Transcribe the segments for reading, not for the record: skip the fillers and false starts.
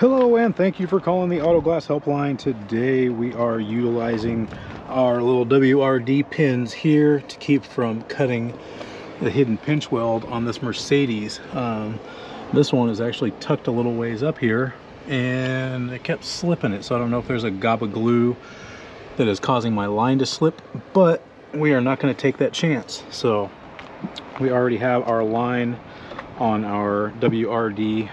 Hello and thank you for calling the Auto Glass Helpline. Today we are utilizing our little WRD pins here to keep from cutting the hidden pinch weld on this Mercedes. This one is actually tucked a little ways up here and it kept slipping it, so I don't know if there's a gob of glue that is causing my line to slip, but we are not going to take that chance. So we already have our line on our WRD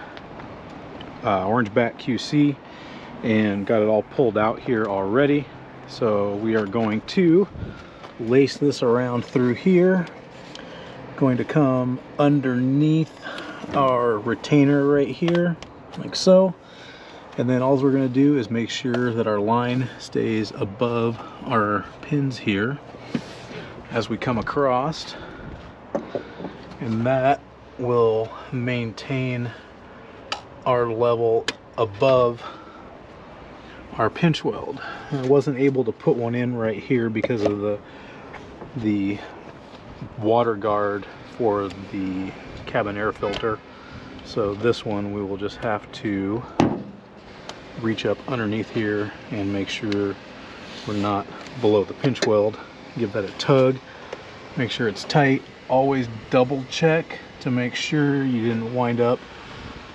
orange back QC and got it all pulled out here already. So we are going to lace this around through here, going to come underneath our retainer right here like so, and then all we're going to do is make sure that our line stays above our pins here as we come across, and that will maintain our level above our pinch weld. I wasn't able to put one in right here because of the water guard for the cabin air filter, so this one we will just have to reach up underneath here and make sure we're not below the pinch weld. Give that a tug, make sure it's tight. Always double check to make sure you didn't wind up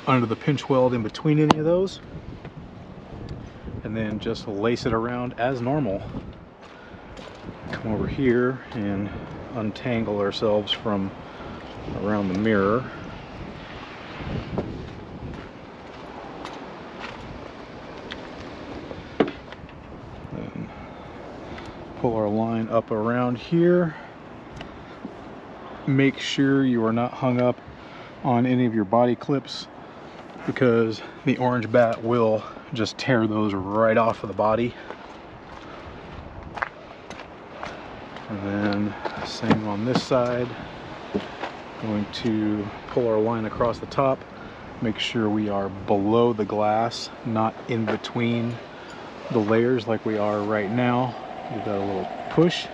under the pinch weld in between any of those, and then just lace it around as normal. Come over here and untangle ourselves from around the mirror. Then pull our line up around here. Make sure you are not hung up on any of your body clips, because the orange bat will just tear those right off of the body. And then same on this side. Going to pull our line across the top, make sure we are below the glass, not in between the layers like we are right now. Give that a little push,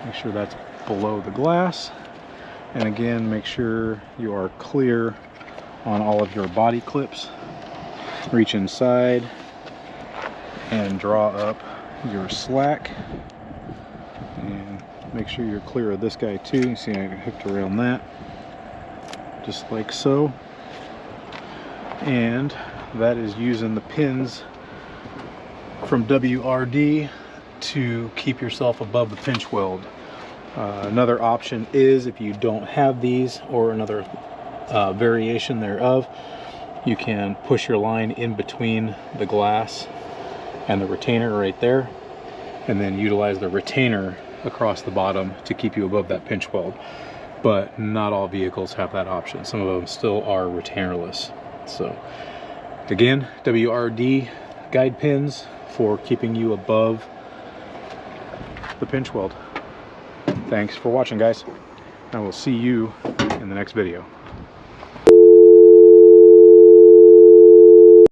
make sure that's below the glass, and again make sure you are clear on all of your body clips. Reach inside and draw up your slack, and make sure you're clear of this guy too. You see I hooked around that just like so, and that is using the pins from WRD to keep yourself above the pinch weld. Another option is, if you don't have these or another variation thereof, you can push your line in between the glass and the retainer right there, and then utilize the retainer across the bottom to keep you above that pinch weld. But not all vehicles have that option. Some of them still are retainerless. So again, WRD guide pins for keeping you above the pinch weld. Thanks for watching, guys. I will see you in the next video.